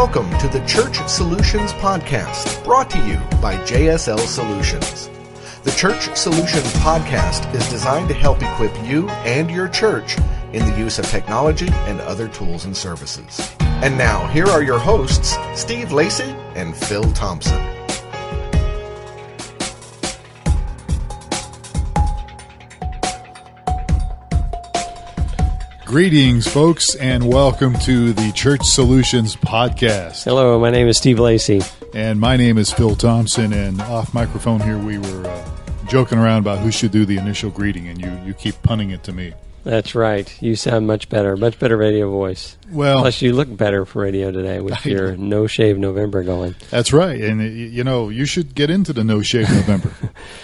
Welcome to the Church Solutions Podcast, brought to you by JSL Solutions. The Church Solutions Podcast is designed to help equip you and your church in the use of technology and other tools and services. And now, here are your hosts, Steve Lacy and Phil Thompson. Greetings, folks, and welcome to the Church Solutions Podcast. Hello, my name is Steve Lacy. And my name is Phil Thompson, and off microphone here we were joking around about who should do the initial greeting, and you keep punting it to me. That's right. You sound much better radio voice. Well, plus you look better for radio today with your No Shave November going. That's right, and you should get into the No Shave November.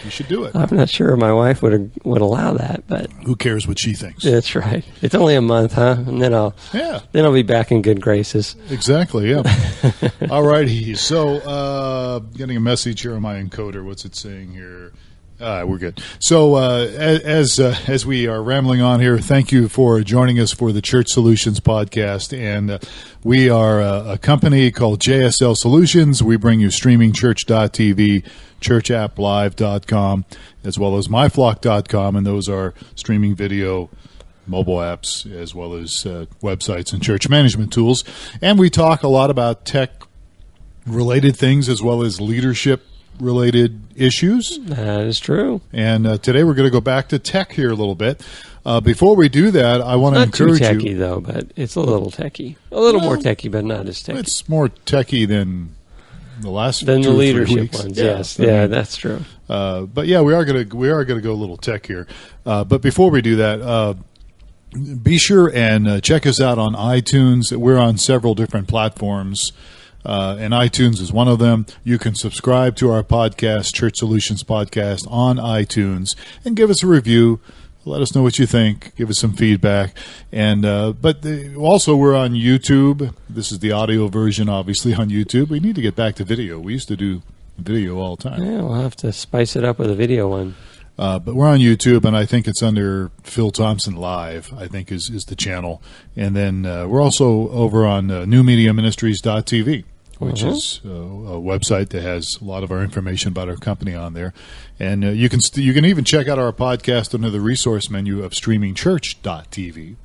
You should do it. I'm not sure my wife would allow that, but who cares what she thinks? That's right. It's only a month, huh? And then I'll be back in good graces. Exactly. Yeah. All righty. So, getting a message here on my encoder. What's it saying here? We're good. So as we are rambling on here, thank you for joining us for the Church Solutions Podcast. And we are a company called JSL Solutions. We bring you streamingchurch.tv, churchapplive.com, as well as myflock.com. And those are streaming video, mobile apps, as well as websites and church management tools. And we talk a lot about tech-related things as well as leadership-related issues. That is true. And today we're going to go back to tech here a little bit. Before we do that, I want to encourage you. Not too techy, though, but it's a little techy. A little more techy, but not as techy. It's more techy than the last than 2 the or 3 leadership weeks. ones. Yes, yeah, that's true. But yeah, we are going to go a little tech here. But before we do that, be sure and check us out on iTunes. We're on several different platforms. And iTunes is one of them. You can subscribe to our podcast, Church Solutions Podcast, on iTunes and give us a review. Let us know what you think. Give us some feedback. And also we're on YouTube. This is the audio version, obviously, on YouTube. We need to get back to video. We used to do video all the time. Yeah, we'll have to spice it up with a video one. But we're on YouTube, and I think it's under Phil Thompson Live, I think is the channel. And then we're also over on newmediaministries.tv, which is a website that has a lot of our information about our company on there. And you can even check out our podcast under the resource menu of streamingchurch.tv,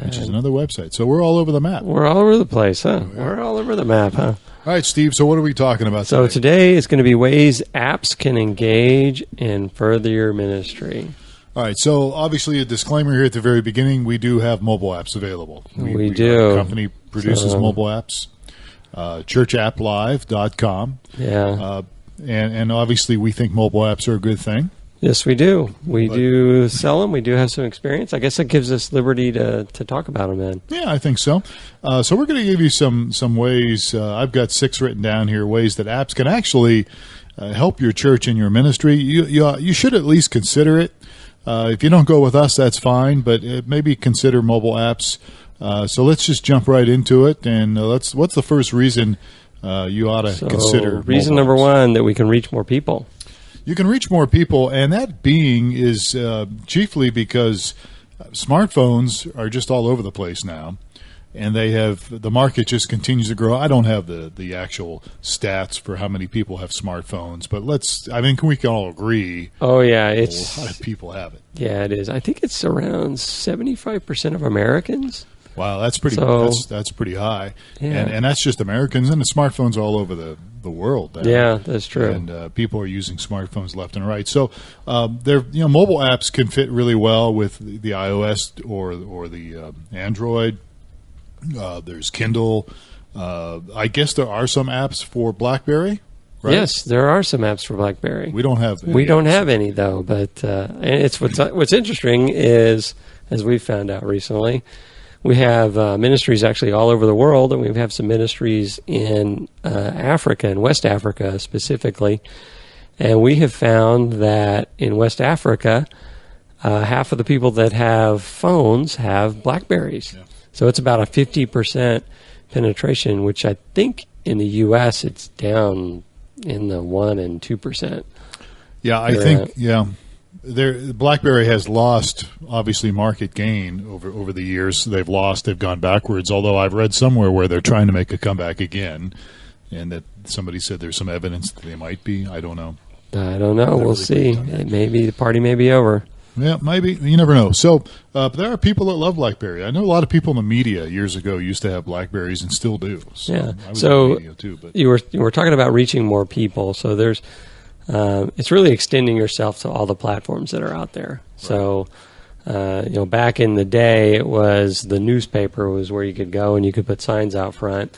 which is another website. So we're all over the map. We're all over the place, huh? We're all over the map, huh? All right, Steve, so what are we talking about today? So today is going to be ways apps can engage and further your ministry. All right, so obviously a disclaimer here at the very beginning, we do have mobile apps available. We do. Our company produces mobile apps, churchapplive.com. Yeah. And obviously we think mobile apps are a good thing. Yes, we do. We do sell them. We do have some experience. I guess it gives us liberty to talk about them then. Yeah, I think so. So we're going to give you some ways. I've got 6 written down here, ways that apps can actually help your church and your ministry. You should at least consider it. If you don't go with us, that's fine, but maybe consider mobile apps. So let's just jump right into it. And what's the first reason you ought to consider? Reason number 1, that we can reach more people. You can reach more people, and that being is chiefly because smartphones are just all over the place now, and the market just continues to grow. I don't have the actual stats for how many people have smartphones, but I think we can all agree. Oh yeah, a lot of people have it. Yeah, it is. I think it's around 75% of Americans. Wow, that's pretty. That's pretty high, yeah. And that's just Americans, and the smartphones are all over the world now. Yeah, that's true. And people are using smartphones left and right. So, mobile apps can fit really well with the iOS or the Android. There's Kindle. I guess there are some apps for BlackBerry. Right? Yes, there are some apps for BlackBerry. We don't have. We don't have any though. But and it's what's interesting is, as we found out recently, we have ministries actually all over the world, and we have some ministries in Africa, in West Africa specifically. And we have found that in West Africa, half of the people that have phones have BlackBerries. Yeah. So it's about a 50% penetration, which I think in the U.S. it's down in the 1% and 2%. Yeah, I think, BlackBerry has lost, obviously, market gain over the years. They've gone backwards, although I've read somewhere where they're trying to make a comeback again, and that somebody said there's some evidence that they might be. I don't know. We'll see. Maybe the party may be over. Yeah, maybe. You never know. So there are people that love BlackBerry. I know a lot of people in the media years ago used to have BlackBerries and still do. So yeah. I was in the media too, but you were talking about reaching more people. So there's it's really extending yourself to all the platforms that are out there. Right. So back in the day, it was the newspaper was where you could go and you could put signs out front.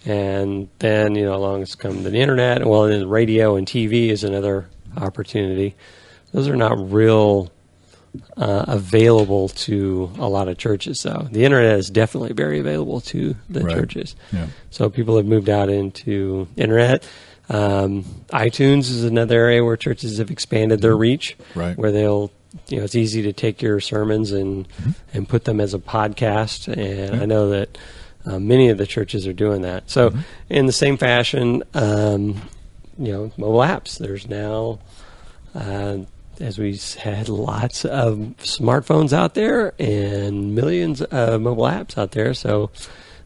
And then, along has come the internet. Well, then radio and TV is another opportunity. Those are not real available to a lot of churches, though. The internet is definitely very available to the churches. Yeah. So people have moved out into internet. iTunes is another area where churches have expanded their reach, where they'll, it's easy to take your sermons and put them as a podcast. And I know that many of the churches are doing that. So in the same fashion, mobile apps. There's now, as we said, lots of smartphones out there and millions of mobile apps out there. So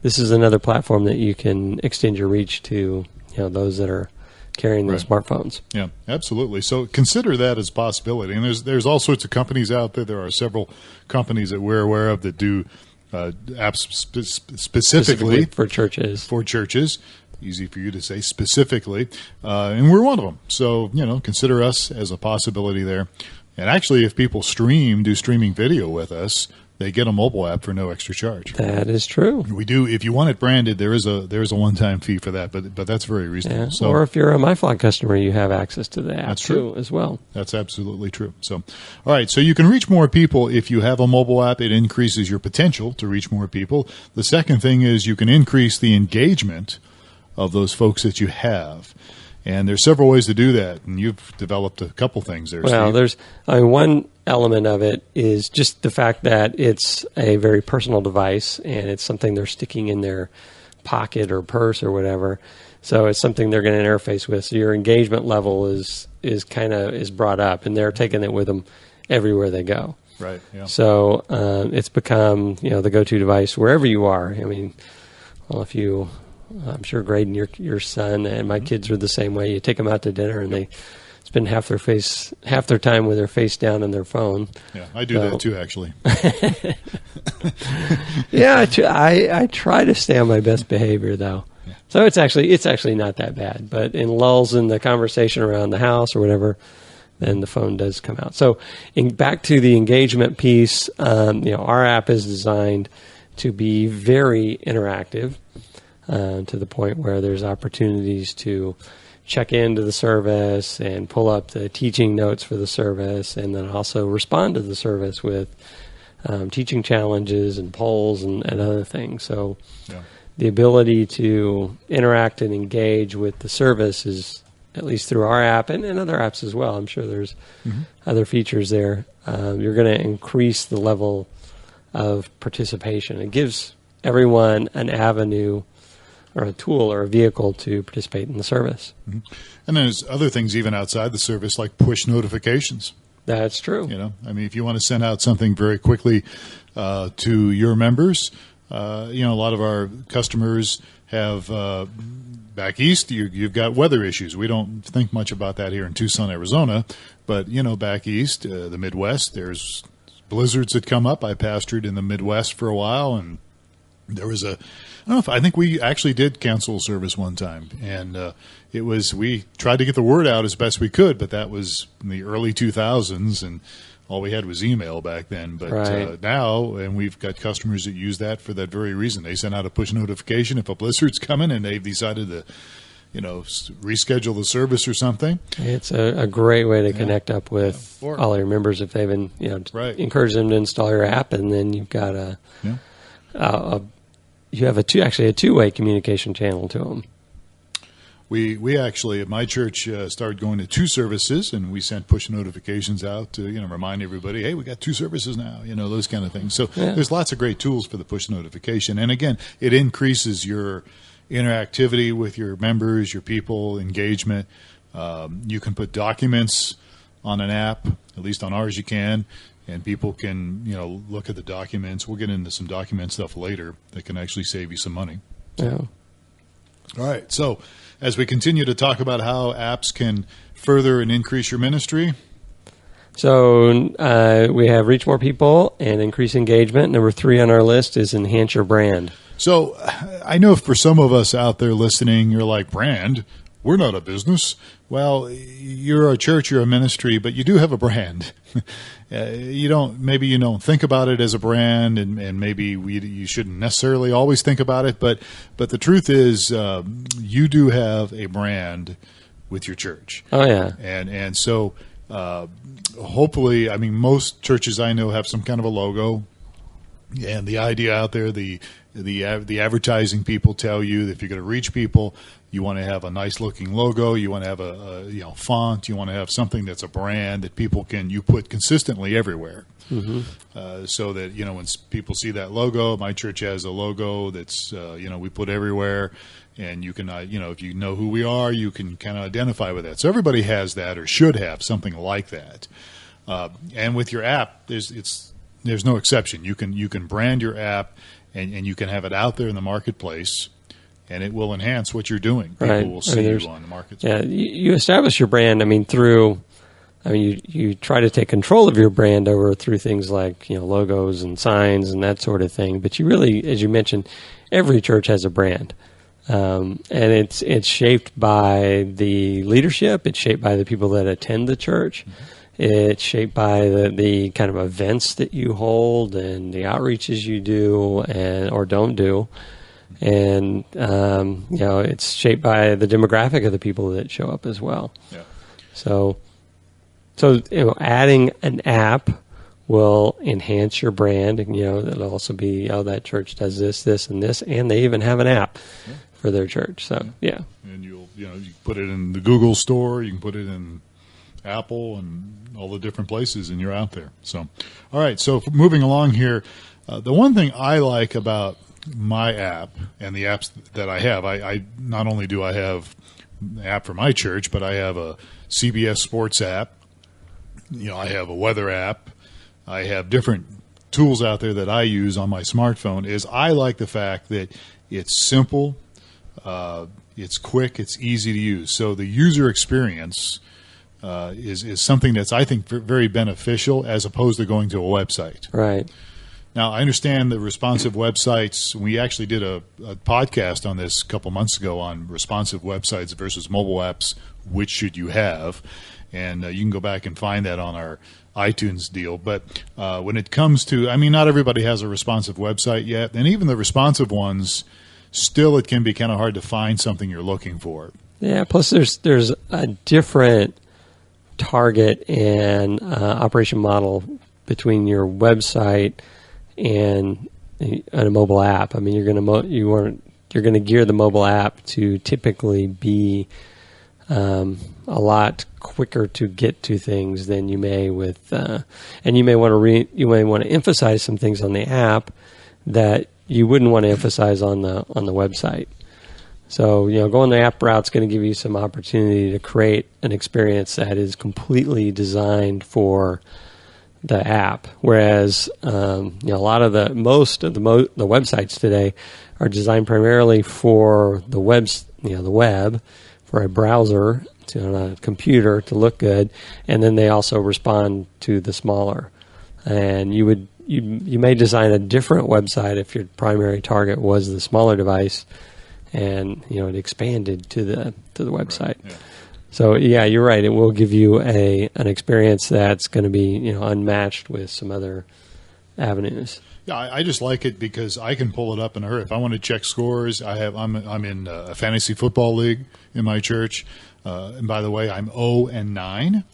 this is another platform that you can extend your reach to, those that are carrying those smartphones. Yeah, absolutely. So consider that as a possibility. And there's all sorts of companies out there. There are several companies that we're aware of that do apps specifically for churches. Easy for you to say specifically, and we're one of them. So consider us as a possibility there. And actually, if people do streaming video with us, they get a mobile app for no extra charge. That is true. We do. If you want it branded, there is a one-time fee for that, but that's very reasonable. Yeah. So, or if you're a MyFlock customer, you have access to the app too as well. That's absolutely true. So, all right. So you can reach more people if you have a mobile app. It increases your potential to reach more people. The second thing is you can increase the engagement of those folks that you have. And there's several ways to do that, and you've developed a couple things there, Well, Steve. one element of it is just the fact that it's a very personal device, and it's something they're sticking in their pocket or purse or whatever. So it's something they're going to interface with. So your engagement level is brought up, and they're taking it with them everywhere they go. Right. Yeah. So it's become the go-to device wherever you are. I mean, I'm sure Graydon, your son, and my kids are the same way. You take them out to dinner, and they spend half their time with their face down on their phone. Yeah, I do that too, actually. Yeah, I try to stay on my best behavior, though. Yeah. So it's actually not that bad. But in lulls in the conversation around the house or whatever, then the phone does come out. So back to the engagement piece, our app is designed to be very interactive. To the point where there's opportunities to check into the service and pull up the teaching notes for the service, and then also respond to the service with teaching challenges and polls and other things. So the ability to interact and engage with the service is, at least through our app and other apps as well, I'm sure there's other features there, you're going to increase the level of participation. It gives everyone an avenue or a tool or a vehicle to participate in the service. Mm-hmm. And there's other things even outside the service, like push notifications. That's true. If you want to send out something very quickly to your members, a lot of our customers have back east. You've got weather issues. We don't think much about that here in Tucson, Arizona, but back east, the Midwest, there's blizzards that come up. I pastored in the Midwest for a while, and there was I think we actually did cancel a service one time, and we tried to get the word out as best we could, but that was in the early 2000s, and all we had was email back then. But now, and we've got customers that use that for that very reason. They send out a push notification if a blizzard's coming, and they've decided to, reschedule the service or something. It's a great way to connect up with all your members if they've been, encourage them to install your app, and then you've got you have a two-way communication channel to them. We actually at my church started going to 2 services, and we sent push notifications out to remind everybody, hey, we got 2 services now, those kind of things. So there's lots of great tools for the push notification, and again, it increases your interactivity with your members, your people, engagement. You can put documents on an app. At least on ours you can. And people can, look at the documents. We'll get into some document stuff later that can actually save you some money. Yeah. All right. So as we continue to talk about how apps can further and increase your ministry. So we have reach more people and increase engagement. Number 3 on our list is enhance your brand. So I know for some of us out there listening, you're like, brand? We're not a business. Well, you're a church, you're a ministry, but you do have a brand. Maybe you don't think about it as a brand, and maybe you shouldn't necessarily always think about it. But the truth is, you do have a brand with your church. Oh yeah, and so hopefully, most churches I know have some kind of a logo, and the idea out there, the advertising people tell you that if you're going to reach people, you want to have a nice looking logo. You want to have a font. You want to have something that's a brand that you put consistently everywhere. Mm-hmm. So that, when people see that logo, my church has a logo that's, we put everywhere, and you can, if you know who we are, you can kind of identify with that. So everybody has that or should have something like that. And with your app, there's no exception. You can brand your app and you can have it out there in the marketplace, and it will enhance what you're doing. People will see you on the marketplace. Yeah, you establish your brand. You try to take control of your brand through things like logos and signs and that sort of thing. But you really, as you mentioned, every church has a brand, and it's shaped by the leadership. It's shaped by the people that attend the church. Mm-hmm. It's shaped by the kind of events that you hold and the outreaches you do or don't do. And, it's shaped by the demographic of the people that show up as well. Yeah. So adding an app will enhance your brand. And, it'll also be, that church does this, and this, and they even have an app for their church. So, yeah. And you put it in the Google store, you can put it in Apple and all the different places, and you're out there. So, all right. So moving along here, the one thing I like about my app and the apps that I have, I not only do I have an app for my church, but I have a CBS Sports app. I have a weather app. I have different tools out there that I use on my smartphone. I like the fact that it's simple, it's quick, it's easy to use. So the user experience is something that's, I think, very beneficial as opposed to going to a website. Right. Now, I understand the responsive websites. We actually did a podcast on this a couple months ago on responsive websites versus mobile apps. Which should you have? And you can go back and find that on our iTunes deal. But when it comes to, not everybody has a responsive website yet. And even the responsive ones, still it can be kind of hard to find something you're looking for. Yeah, plus there's a different target and operation model between your website and a mobile app. You're going to gear the mobile app to typically be a lot quicker to get to things than you may with, and you may want to emphasize some things on the app that you wouldn't want to emphasize on the website. So, going the app route is going to give you some opportunity to create an experience that is completely designed for the app. Whereas, most of the websites today are designed primarily for the web, for a browser, on a computer to look good, and then they also respond to the smaller. And you may design a different website if your primary target was the smaller device, and it expanded to the website. Right, yeah. So yeah, you're right. It will give you an experience that's going to be unmatched with some other avenues. Yeah, I just like it because I can pull it up in a hurry. If I want to check scores, I'm in a fantasy football league in my church, and by the way, I'm 0-9.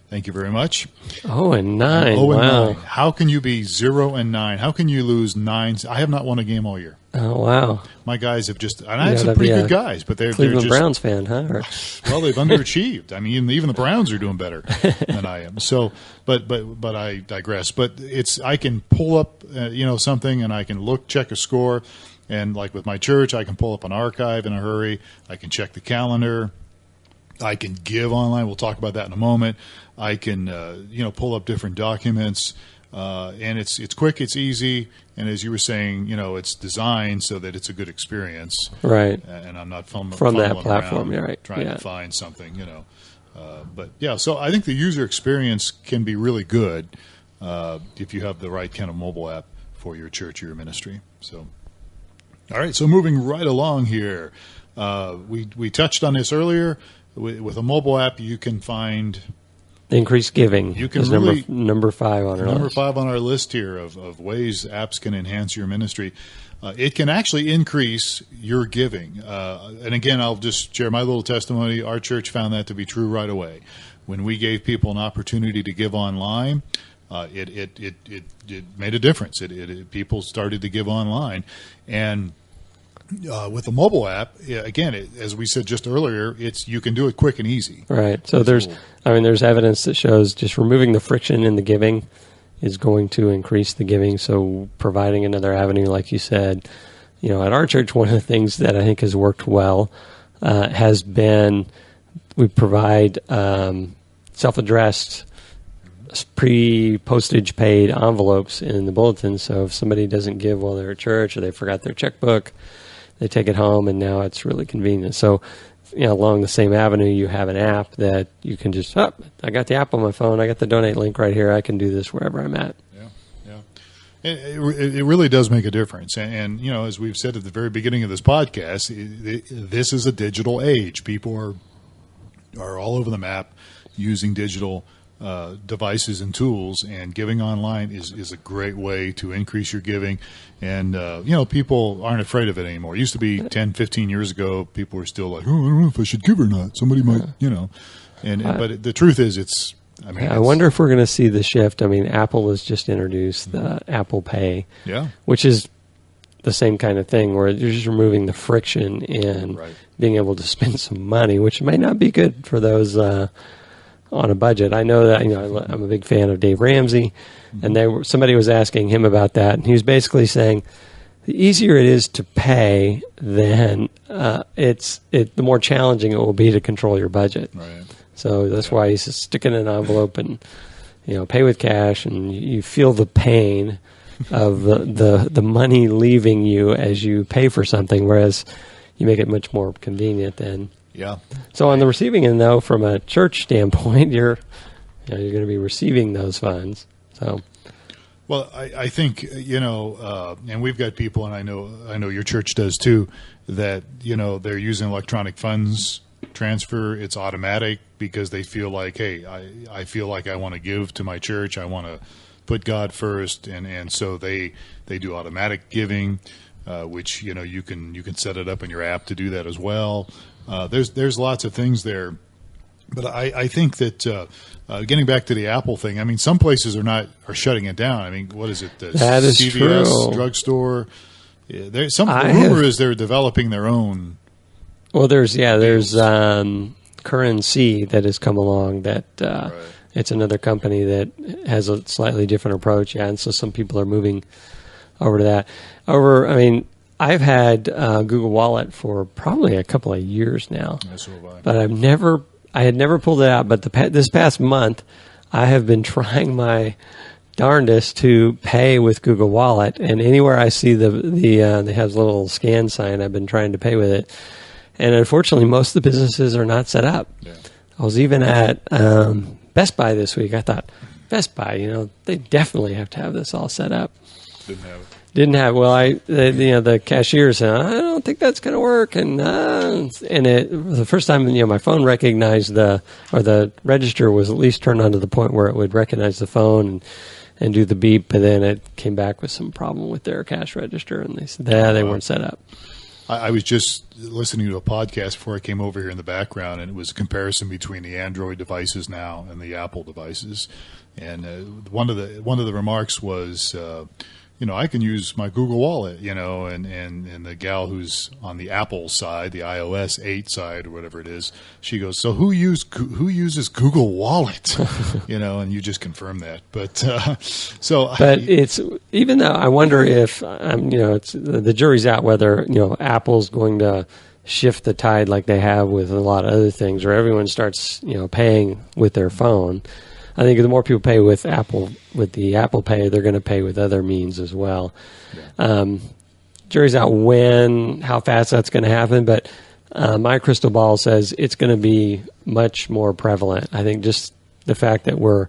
Thank you very much. 0-9. 0-9. Wow. How can you be 0-9? How can you lose 9? I have not won a game all year. Oh, wow. My guys have just, and I have some pretty good guys, but they're Cleveland just, Browns fan, huh? Well, they've underachieved. Even the Browns are doing better than I am. So, but I digress. But I can pull up, something, and I can check a score, and like with my church, I can pull up an archive in a hurry. I can check the calendar. I can give online. We'll talk about that in a moment. I can, pull up different documents, and it's quick, it's easy, and as you were saying, it's designed so that it's a good experience. Right. And I'm not from that platform, right? Trying to find something, But yeah, so I think the user experience can be really good if you have the right kind of mobile app for your church or your ministry. So, all right. So moving right along here, we touched on this earlier. With a mobile app, you can find increased giving. You can really number 5 on our list. Number 5 on our list here of ways apps can enhance your ministry. It can actually increase your giving. And again, I'll just share my little testimony. Our church found that to be true right away. When we gave people an opportunity to give online, it made a difference. People started to give online, and with a mobile app, again, as we said just earlier, you can do it quick and easy. Right. So there's evidence that shows just removing the friction in the giving is going to increase the giving. So providing another avenue, like you said, at our church, one of the things that I think has worked well has been we provide self-addressed pre-postage paid envelopes in the bulletin. So if somebody doesn't give while they're at church or they forgot their checkbook, they take it home, and now it's really convenient. So, along the same avenue, you have an app that you can just, I got the app on my phone. I got the donate link right here. I can do this wherever I'm at. Yeah. It really does make a difference. And as we've said at the very beginning of this podcast, this is a digital age. People are all over the map using digital devices and tools, and giving online is a great way to increase your giving. And, people aren't afraid of it anymore. It used to be 10, 15 years ago, people were still like, I don't know if I should give or not. Somebody might, but the truth is I wonder if we're going to see the shift. Apple has just introduced the Apple Pay, which is the same kind of thing where you're just removing the friction in being able to spend some money, which may not be good for those, on a budget. I know that I'm a big fan of Dave Ramsey, and somebody was asking him about that, and he was basically saying the easier it is to pay, then the more challenging it will be to control your budget. Right. So that's why he's stick it in an envelope and pay with cash, and you feel the pain of the money leaving you as you pay for something, whereas you make it much more convenient then. Yeah. So on the receiving end, though, from a church standpoint, you're going to be receiving those funds. So, well, I think and we've got people, and I know your church does too, that they're using electronic funds transfer. It's automatic because they feel like, hey, I feel like I want to give to my church. I want to put God first, and so they do automatic giving, which you can set it up in your app to do that as well. There's lots of things there, but I think that getting back to the Apple thing, some places are shutting it down. What is it? That is CVS, true. Drugstore. The rumor is they're developing their own. Well, there's Currency that has come along. That it's another company that has a slightly different approach. Yeah, and so some people are moving over to that. I've had Google Wallet for probably a couple of years now, but I had never pulled it out. But this past month, I have been trying my darndest to pay with Google Wallet, and anywhere I see they have a little scan sign, I've been trying to pay with it. And unfortunately, most of the businesses are not set up. Yeah. I was even at Best Buy this week. I thought, Best Buy, they definitely have to have this all set up. Didn't have. Well, the cashier said, I don't think that's going to work, and the first time my phone recognized the register was at least turned on to the point where it would recognize the phone and do the beep, and then it came back with some problem with their cash register, and they said they weren't set up. I was just listening to a podcast before I came over here in the background, and it was a comparison between the Android devices now and the Apple devices, and one of the remarks was. I can use my Google Wallet, and the gal who's on the Apple side, the iOS 8 side or whatever it is, she goes, so who uses Google Wallet? And you just confirm that. But it's even though I wonder if it's the jury's out whether Apple's going to shift the tide like they have with a lot of other things, where everyone starts, paying with their phone. I think the more people pay with the Apple Pay, they're going to pay with other means as well. Yeah. Jury's out how fast that's going to happen, but my crystal ball says it's going to be much more prevalent. I think just the fact that we're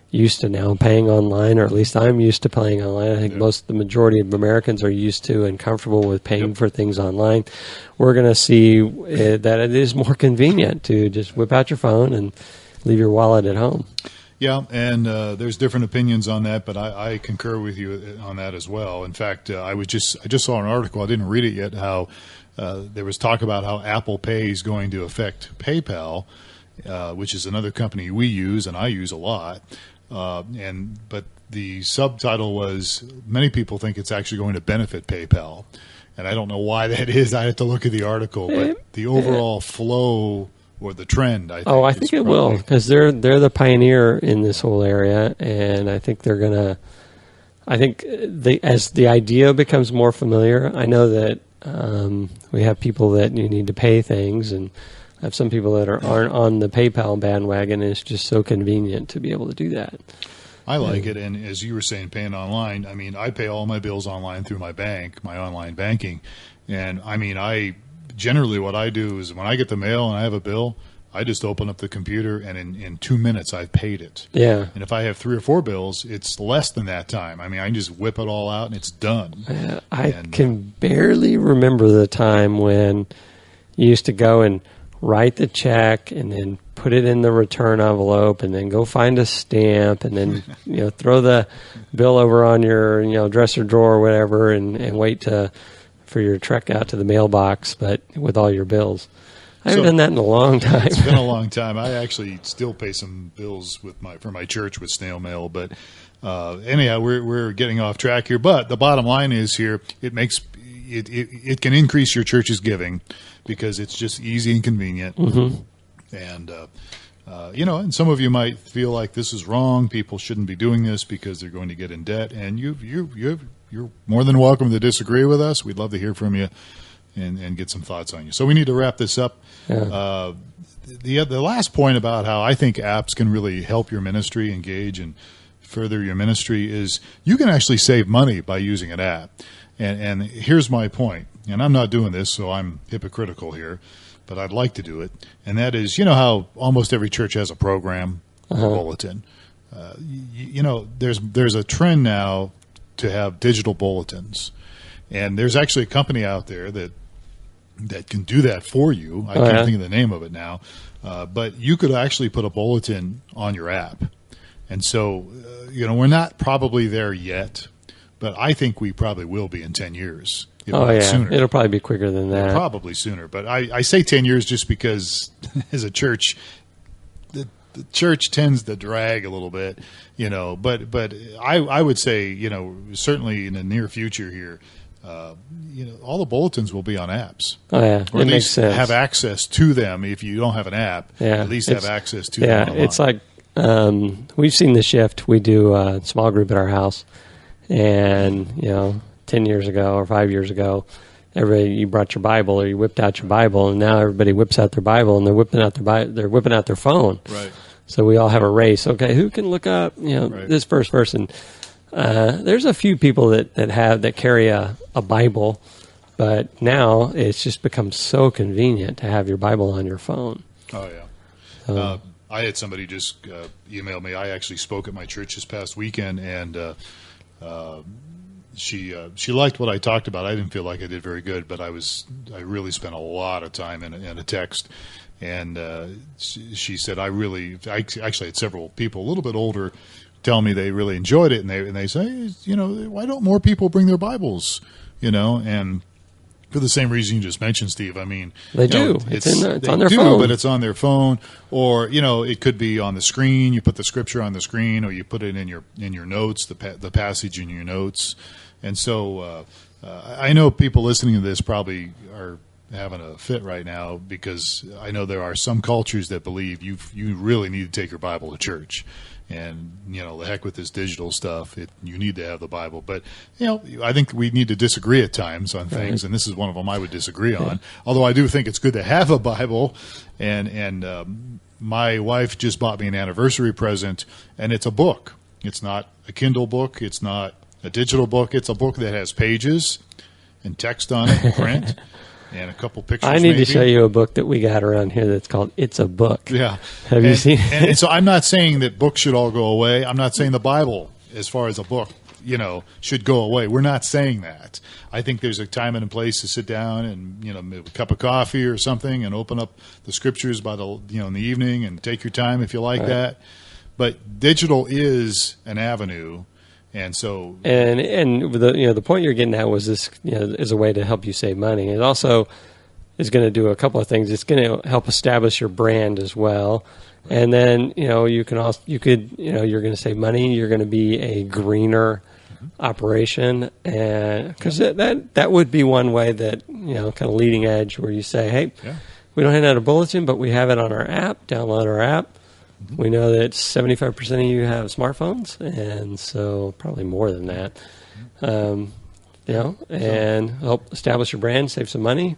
used to now paying online, or at least I'm used to paying online. I think the majority of Americans are used to and comfortable with paying for things online. We're going to see that it is more convenient to just whip out your phone and leave your wallet at home. Yeah, and there's different opinions on that, but I concur with you on that as well. In fact, I just saw an article, I didn't read it yet, how there was talk about how Apple Pay is going to affect PayPal, which is another company we use and I use a lot. But the subtitle was, many people think it's actually going to benefit PayPal. And I don't know why that is. I have to look at the article, but the overall flow or the trend, I think. I think it will, because they're the pioneer in this whole area, and I think they're going to. I think as the idea becomes more familiar, I know that we have people that you need to pay things, and I have some people that aren't on the PayPal bandwagon, and it's just so convenient to be able to do that. I like it, and as you were saying, paying online, I mean, I pay all my bills online through my bank, my online banking, and I mean, generally what I do is when I get the mail and I have a bill, I just open up the computer, and in 2 minutes I've paid it. Yeah. And if I have 3 or 4 bills, it's less than that time. I mean, I can just whip it all out and it's done. I can barely remember the time when you used to go and write the check and then put it in the return envelope and then go find a stamp and then throw the bill over on your dresser drawer or whatever and wait for your trek out to the mailbox, but with all your bills. I haven't done that in a long time. It's been a long time. I actually still pay some bills for my church with snail mail, but anyhow, we're getting off track here. But the bottom line is here, it can increase your church's giving because it's just easy and convenient. Mm-hmm. And and some of you might feel like this is wrong. People shouldn't be doing this because they're going to get in debt. And you're more than welcome to disagree with us. We'd love to hear from you and get some thoughts on you. So we need to wrap this up. Yeah. The last point about how I think apps can really help your ministry engage and further your ministry is you can actually save money by using an app. And here's my point, and I'm not doing this, so I'm hypocritical here, but I'd like to do it. And that is, how almost every church has a program, a bulletin. There's a trend now to have digital bulletins. And there's actually a company out there that can do that for you. I can't think of the name of it now. But you could actually put a bulletin on your app. And so, we're not probably there yet, but I think we probably will be in 10 years. Sooner. It'll probably be quicker than that. Probably sooner. But I say 10 years just because as a church, the church tends to drag a little bit, but I would say, certainly in the near future here, all the bulletins will be on apps. Oh, yeah. Or at least makes sense. Have access to them. If you don't have an app, at least have access to them. Yeah, online. It's like we've seen the shift. We do a small group at our house, and 10 years ago or 5 years ago, you brought your Bible or you whipped out your Bible, and now everybody whips out their Bible and they're whipping out their phone. Right. So we all have a race. Okay, who can look up this first person? There's a few people that carry a Bible, but now it's just become so convenient to have your Bible on your phone. Oh yeah. I had somebody just email me. I actually spoke at my church this past weekend, and she liked what I talked about. I didn't feel like I did very good, but I really spent a lot of time in a text. And she said, I actually had several people a little bit older tell me they really enjoyed it, and they say, why don't more people bring their Bibles? And for the same reason you just mentioned, Steve. I mean, they do. It's on their phone, but it's on their phone, or it could be on the screen. You put the scripture on the screen, or you put it in your notes, the passage in your notes. And so I know people listening to this probably are having a fit right now, because I know there are some cultures that believe you really need to take your Bible to church. and the heck with this digital stuff. You need to have the Bible, but I think we need to disagree at times on things, and this is one of them I would disagree on. Although I do think it's good to have a Bible, and my wife just bought me an anniversary present, and it's a book. It's not a Kindle book. It's not a digital book. It's a book that has pages and text on it, and print, and a couple pictures. I need to show you a book that we got around here that's called "It's a Book." Yeah, have you seen? And so I'm not saying that books should all go away. I'm not saying the Bible, as far as a book, should go away. We're not saying that. I think there's a time and a place to sit down and a cup of coffee or something and open up the scriptures by the in the evening and take your time if you like that. But digital is an avenue. And so, and the point you're getting at was this, is a way to help you save money. It also is going to do a couple of things. It's going to help establish your brand as well. And then, you're going to save money. You're going to be a greener operation. And because that would be one way that, kind of leading edge where you say, hey, we don't hand out a bulletin, but we have it on our app. Download our app. We know that 75% of you have smartphones, and so probably more than that. And help establish your brand, save some money.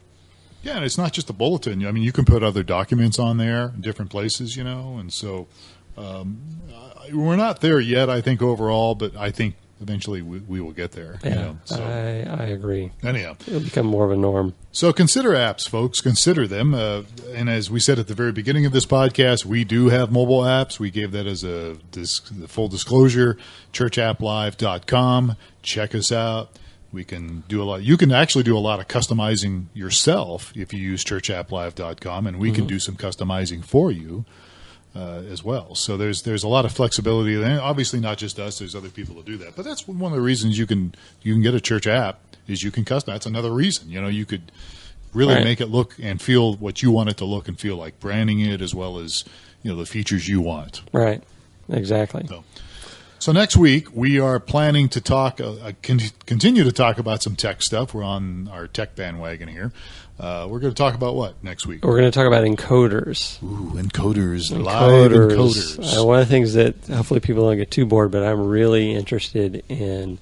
Yeah, and it's not just a bulletin. I mean, you can put other documents on there in different places, and so we're not there yet, I think, overall, but I think eventually we will get there. Yeah, I agree. Anyhow. It'll become more of a norm. So consider apps, folks. Consider them. And as we said at the very beginning of this podcast, we do have mobile apps. We gave that as the full disclosure. churchapplive.com. Check us out. We can do a lot. You can actually do a lot of customizing yourself if you use churchapplive.com, and we can do some customizing for you. As well. So there's a lot of flexibility. And obviously not just us, there's other people that do that. But that's one of the reasons you can get a church app is you can custom. That's another reason. You could really make it look and feel what you want it to look and feel like, branding it as well as the features you want. Right. Exactly. So next week we are planning to talk continue to talk about some tech stuff. We're on our tech bandwagon here. We're going to talk about what next week? We're going to talk about encoders. Ooh, encoders. Live encoders. One of the things that hopefully people don't get too bored, but I'm really interested in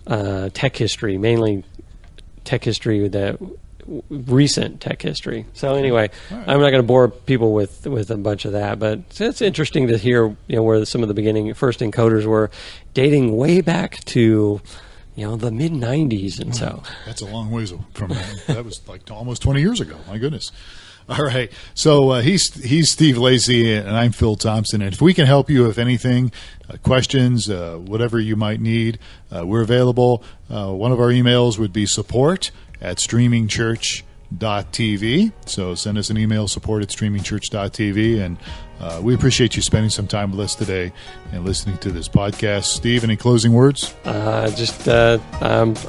tech history, mainly tech history recent tech history. So anyway, I'm not going to bore people with a bunch of that, but it's interesting to hear where some of the first encoders were, dating way back to the mid 90s, and so that's a long ways from that. That was like almost 20 years ago. My goodness. All right. So he's Steve Lacy, and I'm Phil Thompson. And if we can help you with anything, questions, whatever you might need, we're available. One of our emails would be support@streamingchurch.tv. So send us an email, support@streamingchurch.tv, and we appreciate you spending some time with us today and listening to this podcast. Steve, any closing words? I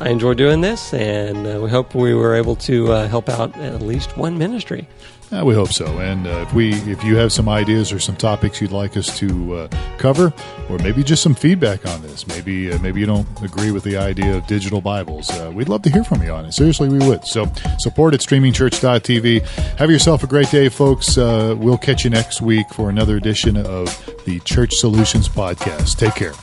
enjoy doing this, and we hope we were able to help out at least one ministry. We hope so. And if you have some ideas or some topics you'd like us to cover, or maybe just some feedback on this, maybe you don't agree with the idea of digital Bibles, we'd love to hear from you on it. Seriously, we would. So support@streamingchurch.tv. Have yourself a great day, folks. We'll catch you next week for another edition of the Church Solutions Podcast. Take care.